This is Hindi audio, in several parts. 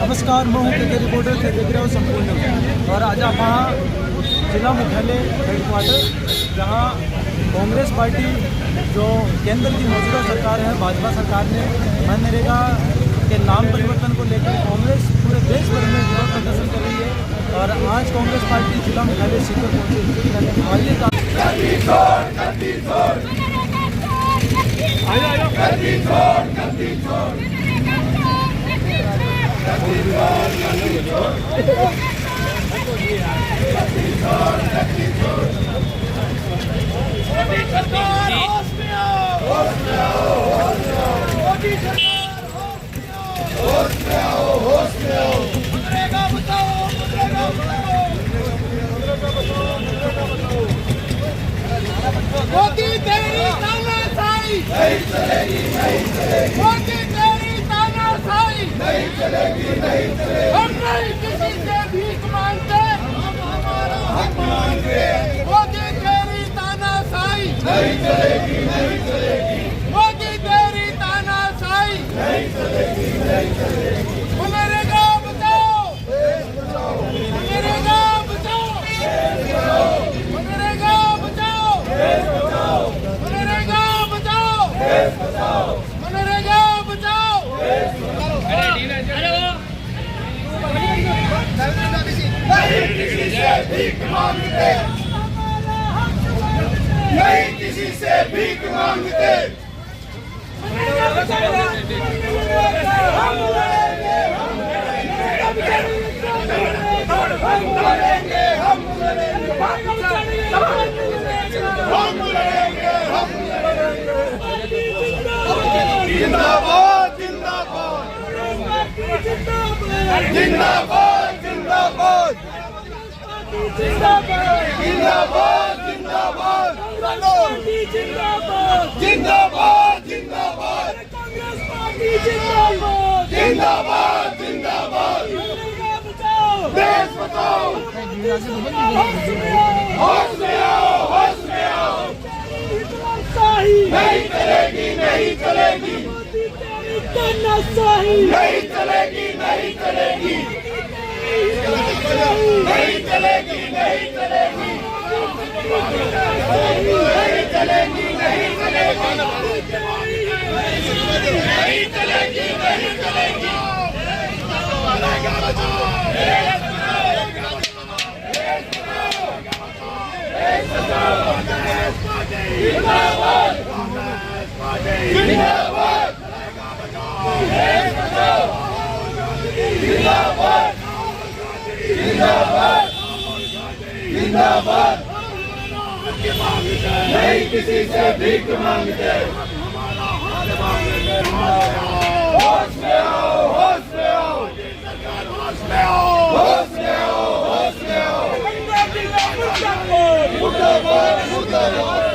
नमस्कार, मैं हूँ के रिपोर्टर थे देख रहे हो संपूर्ण। और आज आप जिला मुख्यालय हेडक्वार्टर, जहाँ कांग्रेस पार्टी जो केंद्र की मौजूदा सरकार है, भाजपा सरकार ने मनरेगा के नाम परिवर्तन को लेकर कांग्रेस पूरे देश भर में विरोध प्रदर्शन कर रही है। और आज कांग्रेस पार्टी जिला मुख्यालय सीकर पहुंची। मोदी तेरी तानाशाही नहीं चलेगी, नहीं चलेगी। मोदी तेरी तानाशाही नहीं चलेगी, नहीं चलेगी। हम नहीं किसी से भीख मांगते, हम हमारा हक मांगते। मोदी तेरी तानाशाही नहीं चलेगी, नहीं चलेगी। मोदी तेरी तानाशाही नहीं चलेगी, नहीं चलेगी। मनरेगा बचाओ, मनरेगा बचाओ, मनरेगा बचाओ, मनरेगा बचाओ, मनरेगा बचाओ। नहीं किसी से भीख मांगते, नहीं किसी से भीख मांगते। जिंदाबाद, जिंदाबाद, जिंदाबाद, जिंदाबाद, जिंदाबाद, जिंदाबाद, जिंदाबाद, जिंदाबाद, जिंदाबाद, कांग्रेस पार्टी जिंदाबाद, जिंदाबाद, जिंदाबाद। देश बचाओ, होश में आओ, होश में आओ। नहीं चलेगी, नहीं चलेगी, नहीं चलेगी, नहीं चलेगी, नहीं चलेगी, नहीं चलेगी, नहीं चलेगी, नहीं चलेगी, नहीं चलेगी, नहीं चलेगी। जिंदाबाद, जिंदाबाद, जिंदाबाद, जिंदाबाद, जिंदाबाद। नहीं किसी से भीख मांगते। होश में आओ, होश में आओ, होश में आओ, होश में आओ, होश में आओ। मुर्दाबाद, मुर्दाबाद,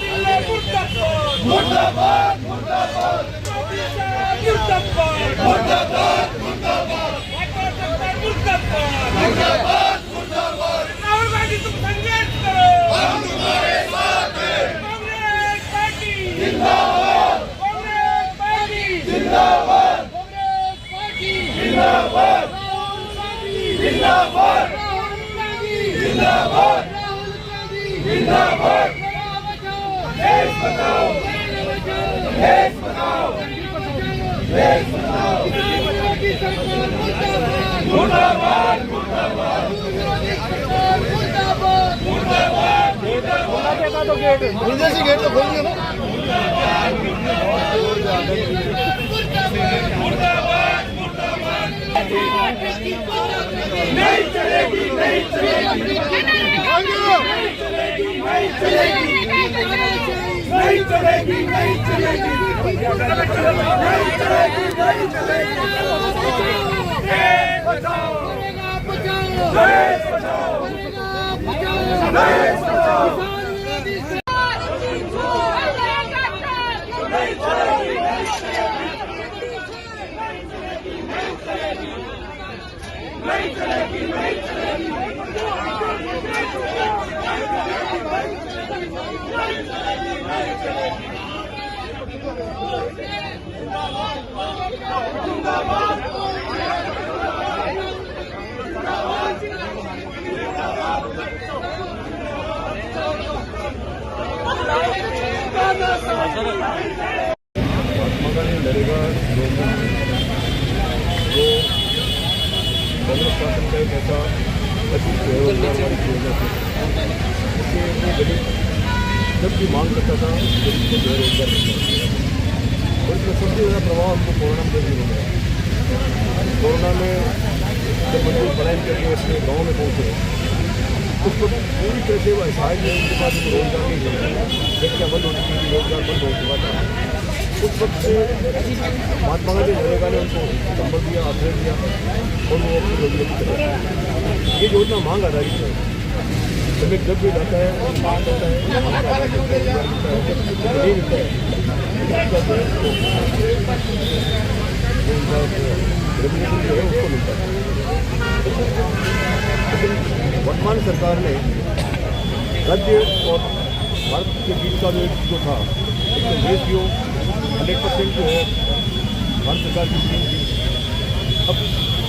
मुर्दाबाद, मुर्दाबाद, मुर्दाबाद, मुर्दाबाद, मुर्दाबाद, मुर्दाबाद। राहुल गांधी तुम संघर्ष करो, हम तुम्हारे साथ हैं। कांग्रेस पार्टी जिंदाबाद, कांग्रेस पार्टी जिंदाबाद, कांग्रेस पार्टी जिंदाबाद, राहुल गांधी जिंदाबाद, राहुल गांधी जिंदाबाद, राहुल गांधी जिंदाबाद। देश बचाओ, देश बचाओ, देश बचाओ। मुर्दाबाद, मुर्दाबाद, मुर्दाबाद, मुर्दाबाद। गेट तो खोल दिया। मुर्दाबाद, मुर्दाबाद। नहीं चलेगी, नहीं चलेगी, नहीं चलेगी, नहीं चलेगी, नहीं चलेगी, नहीं चलेगी, नहीं चलेगी, नहीं चलेगी। देश बचाओ, देश बचाओ, देश बचाओ। नहीं चलेगी, नहीं चलेगी, नहीं चलेगी। जिंदाबाद, शासन का एक ऐसा बजट जो है रोजगार वाली योजना थी, उसमें वो गरीब जब भी मांग करता था गरीब को जो है रोजगार मिलता था। और इसमें सबसे ज़्यादा प्रभाव हमको कोरोना में देखने को मिला। कोरोना में जब मजदूर पलायन करके अपने गाँव में पहुँचे, उस वक्त पूरी तरह से वो असहाय में उनके पास रोजगार नहीं मिल रहा, व्यक्तियाँ बंद हो चुकी थी, रोजगार बंद हो चुका था। उस वक्त से महात्मा गांधी नरेगा ने उनको संपर्क दिया, आश्रय दिया और वो अपनी रोजगारी कर रहे हैं। ये योजना मांग आधारित है। श्रमिक जब भी जाता है मांग करता है, रोजगार मिलता है, जब नहीं मिलता है रेगुलेशन जो है उसको मिलता है। लेकिन वर्तमान सरकार ने राज्य और भारत के बीच का जो था एक तो रेशियो 100% जो है भारत सरकार की स्कीम थी। अब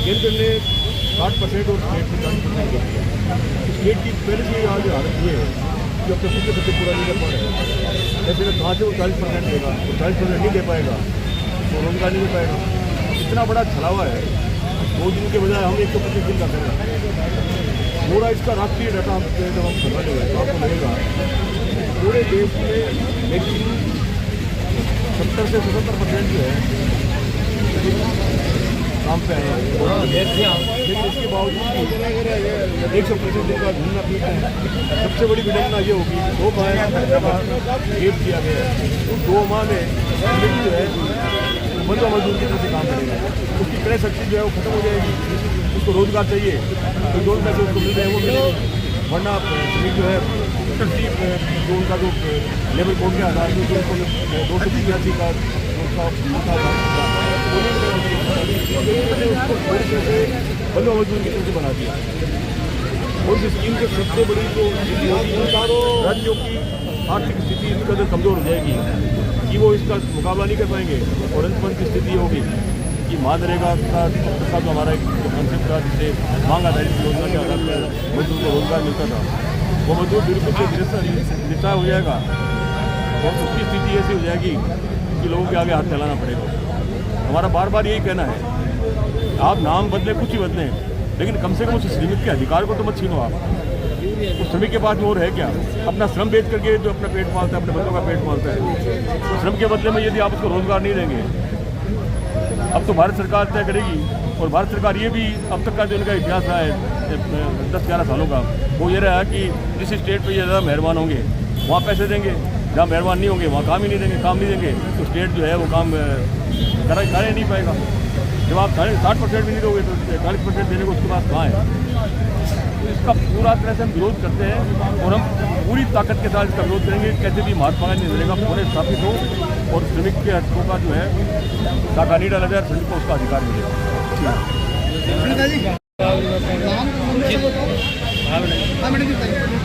केंद्र ने 60% और स्टेट ने 40% कर दिया। स्टेट की पहले से आज हालत ये है कि अपने खुद के बच्चे पूरा नहीं कर पा रहे हैं। ऐसे में कहाँ से वो 40% देगा, वो 40% नहीं दे पाएगा तो रोजगार नहीं दे पाएगा। इतना बड़ा छलावा है, 2 दिन के बजाय हम 125 दिन का करें। पूरा इसका राष्ट्रीय डाटा हम जब हम करने गए तो आपको लगेगा पूरे देश में मैक्सिमम 70 से 77% जो है काम पे आए हैं। लेकिन इसके बावजूद 125 दिन का घूमना फिरना है। सबसे बड़ी विडंबना ये होगी 2 माह गेप किया गया है। 2 माह में जो है बंदो मजदूर की तरह से काम करेगा, उसकी क्रय शक्ति जो है वो खत्म हो जाएगी। उसको रोजगार चाहिए तो जो पैसे उसको मिल रहे हैं वो मिलेंगे, वरना जो है जो उनका जो लेबर कोड के आधार पर जो उनको 285 का बंदो मजदूर की तरह से बना दिया। और इस स्कीम के सबसे बड़ी जो राज्यों की आर्थिक स्थिति इस कदर कमज़ोर हो जाएगी कि वो इसका मुकाबला नहीं कर पाएंगे। और अंतमन की स्थिति होगी कि मनरेगा का जो हमारा एक कंसेप्ट था जिससे मांग आधारित योजना के आधार पर मजदूर को रोजगार मिलता था, वो मजदूर बिल्कुल से निस्तार हो जाएगा और उसकी स्थिति ऐसी हो जाएगी कि लोगों के आगे हाथ फैलाना पड़ेगा। हमारा बार बार यही कहना है, आप नाम बदले कुछ ही बदलें, लेकिन कम से कम उस श्रमिक के अधिकार को तो मत छीनो। आप उस श्रमिक के पास और है क्या? अपना श्रम बेच करके जो अपना पेट पालता है, अपने बच्चों का पेट पालता है, तो श्रम के बदले में यदि आप उसको रोजगार नहीं देंगे, अब तो भारत सरकार तय करेगी। और भारत सरकार ये भी अब तक का जो इनका इतिहास रहा है 10-11 सालों का, वो ये रहा कि जिस स्टेट पे ये ज़्यादा मेहरबान होंगे वहाँ पैसे देंगे, जहाँ मेहरबान नहीं होंगे वहाँ काम ही नहीं देंगे। काम नहीं देंगे तो स्टेट जो है वो काम कर ही नहीं पाएगा। जब आप 60% भी नहीं दोगे तो 40% देने को उसके पास कहाँ है? तो इसका पूरा तरह से हम विरोध करते हैं और हम पूरी ताकत के साथ इसका विरोध करेंगे। कैसे भी महात्मा गांधी नरेगा पूरे स्थापित हो और श्रमिक के हकों का जो है डाका नहीं डाला जाए, श्रमिक को उसका अधिकार मिलेगा।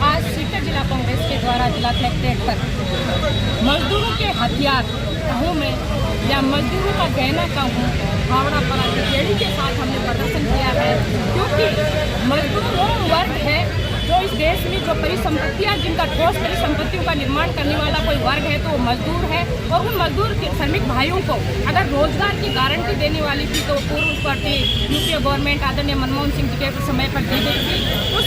आज सीकर जिला कांग्रेस के द्वारा जिला कलेक्ट्रेट पर मजदूरों के हथियार कहूँ में या मजदूरों का गहना कहूँ हावड़ा पड़ा बेड़ी के साथ हमने प्रदर्शन किया है, क्योंकि मजदूर वो वर्ग है जो इस देश में जो परिसंपत्तियाँ जिनका ठोस परिसंपत्तियों का निर्माण करने वाला कोई वर्ग है तो वो मजदूर है। और उन मजदूर के श्रमिक भाइयों को अगर रोजगार की गारंटी देने वाली थी तो पूर्व पार्टी यूपीए गवर्नमेंट आदरणीय मनमोहन सिंह जी के समय पर दी गई थी। उस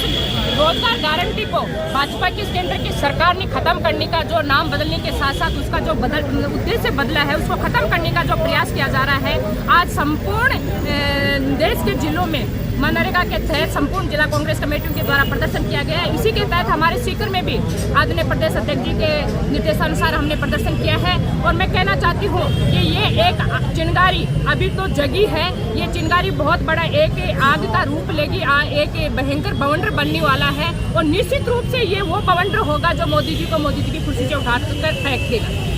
रोजगार गारंटी को भाजपा की केंद्र की सरकार ने खत्म करने का जो नाम बदलने के साथ साथ उसका जो उद्देश्य बदला है उसको खत्म करने का जो प्रयास किया जा रहा है। आज संपूर्ण देश के जिलों में मनरेगा के तहत संपूर्ण जिला कांग्रेस कमेटियों के द्वारा प्रदर्शन किया गया है। इसी के तहत हमारे सीकर में भी आदरणीय प्रदेश अध्यक्ष जी के निर्देशानुसार हमने प्रदर्शन किया है। और मैं कहना चाहती हूँ कि ये एक चिंगारी अभी तो जगी है, ये चिंगारी बहुत बड़ा एक आग का रूप लेगी, एक भयंकर बवंडर बनने वाला है। और निश्चित रूप से ये वो बवंडर होगा जो मोदी जी की कुर्सी से उठाकर फेंक देगा।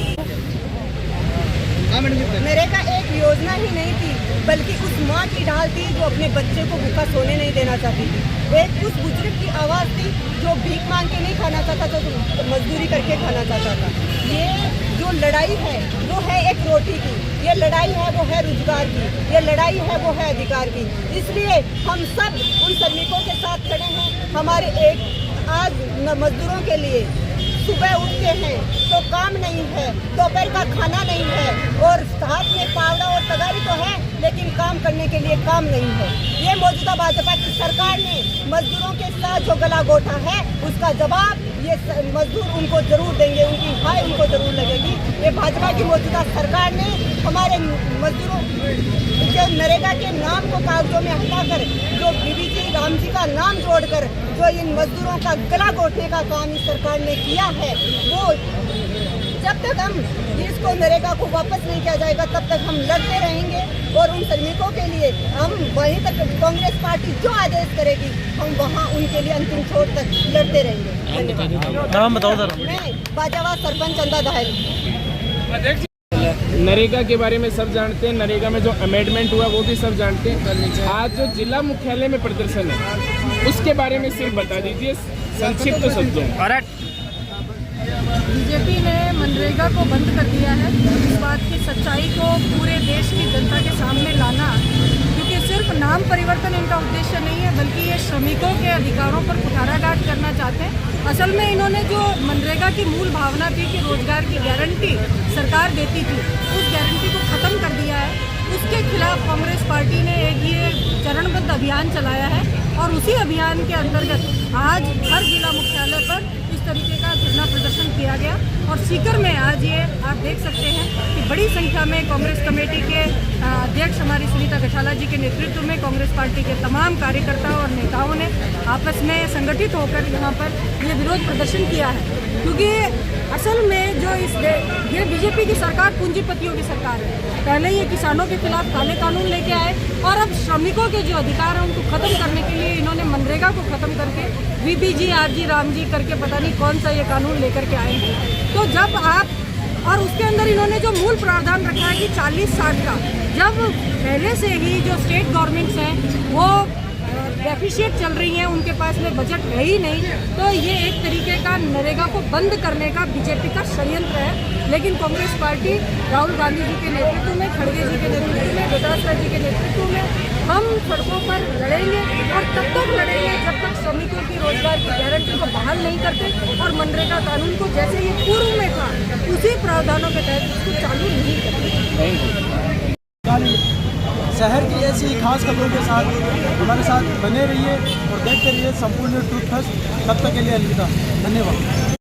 मनरेगा एक योजना ही नहीं थी, बल्कि उस माँ की ढाल थी जो अपने बच्चे को भूखा सोने नहीं देना चाहती थी। एक उस बुजुर्ग की आवाज़ थी जो भीख मांग के नहीं खाना चाहता था, तो मजदूरी करके खाना चाहता था। ये जो लड़ाई है वो है एक रोटी की, ये लड़ाई है वो है रोजगार की, ये लड़ाई है वो है अधिकार की। इसलिए हम सब उन श्रमिकों के साथ खड़े हैं। हमारे एक आज मजदूरों के लिए सुबह उठते हैं तो काम नहीं है, दोपहर का खाना नहीं है और हाथ में पावड़ा और तगारी तो है लेकिन काम करने के लिए काम नहीं है। ये मौजूदा भाजपा की सरकार ने मजदूरों के साथ जो गला घोटा है उसका जवाब ये मजदूर उनको जरूर देंगे, उनकी हाय उनको जरूर लगेगी। ये भाजपा की मौजूदा सरकार ने हमारे मजदूरों के नरेगा के नाम को कागजों में हटाकर जो बीबी जी राम जी का नाम जोड़कर जो इन मजदूरों का गला घोटने का काम इस सरकार ने किया है, वो जब तक हम इसको नरेगा को वापस नहीं किया जाएगा तब तक हम लड़ते रहेंगे और उन श्रमिकों के लिए हम वहीं तक कांग्रेस पार्टी जो आदेश करेगी हम वहाँ उनके लिए अंतिम छोर तक लड़ते रहेंगे। धन्यवाद। नाम बताओ सर। मैं बाजावा सरपंच चंदा दहल। नरेगा के बारे में सब जानते हैं, नरेगा में जो अमेंडमेंट हुआ वो भी सब जानते हैं। आज जो जिला मुख्यालय में प्रदर्शन है उसके बारे में सिर्फ बता दीजिए संक्षिप्त शब्दों में। बीजेपी ने मनरेगा को बंद कर दिया है। इस बात की सच्चाई को पूरे देश की जनता के सामने लाना, क्योंकि सिर्फ नाम परिवर्तन इनका उद्देश्य नहीं है बल्कि ये श्रमिकों के अधिकारों पर कुठाराघात करना चाहते हैं। असल में इन्होंने जो मनरेगा की मूल भावना थी कि रोजगार की गारंटी सरकार देती थी, उस गारंटी को ख़त्म कर दिया है। उसके खिलाफ कांग्रेस पार्टी ने एक ये चरणबद्ध अभियान चलाया है और उसी अभियान के अंतर्गत आज हर जिला मुख्यालय पर इस तरीके का धरना प्रदर्शन किया गया। और सीकर में आज ये आप देख सकते हैं कि बड़ी संख्या में कांग्रेस कमेटी के अध्यक्ष हमारी सुनीता गठाला जी के नेतृत्व में कांग्रेस पार्टी के तमाम कार्यकर्ताओं और नेताओं ने आपस में संगठित होकर यहाँ पर ये विरोध प्रदर्शन किया है। क्योंकि असल में जो ये बीजेपी की सरकार पूंजीपतियों की सरकार है। पहले ये किसानों के खिलाफ काले कानून लेके आए और अब श्रमिकों के जो अधिकार हैं उनको ख़त्म करने के लिए इन्होंने मनरेगा को ख़त्म करके बीबीजी आरजी रामजी करके पता नहीं कौन सा ये कानून लेकर के आए हैं। तो जब आप और उसके अंदर इन्होंने जो मूल प्रावधान रखा है कि 40-60 का, जब पहले से ही जो स्टेट गवर्नमेंट्स हैं वो डेफिशिएट चल रही हैं, उनके पास में बजट है ही नहीं, तो ये एक तरीके का नरेगा को बंद करने का बीजेपी का षड्यंत्र है। लेकिन कांग्रेस पार्टी राहुल गांधी जी के नेतृत्व में, खड़गे जी के नेतृत्व में, डोटासरा जी के नेतृत्व में हम सड़कों पर लड़ेंगे और तब तक लड़ेंगे जब तक श्रमिकों की रोजगार की गारंटी को बहाल नहीं करते और मनरेगा कानून को जैसे ये पूर्व में था उसी प्रावधानों के तहत उसको चालू नहीं करते। शहर की ऐसी खास खबरों के साथ हमारे साथ बने रहिए और देखते रहिए संपूर्ण ट्रूथ फर्स्ट। तब तक के लिए अलविदा, धन्यवाद।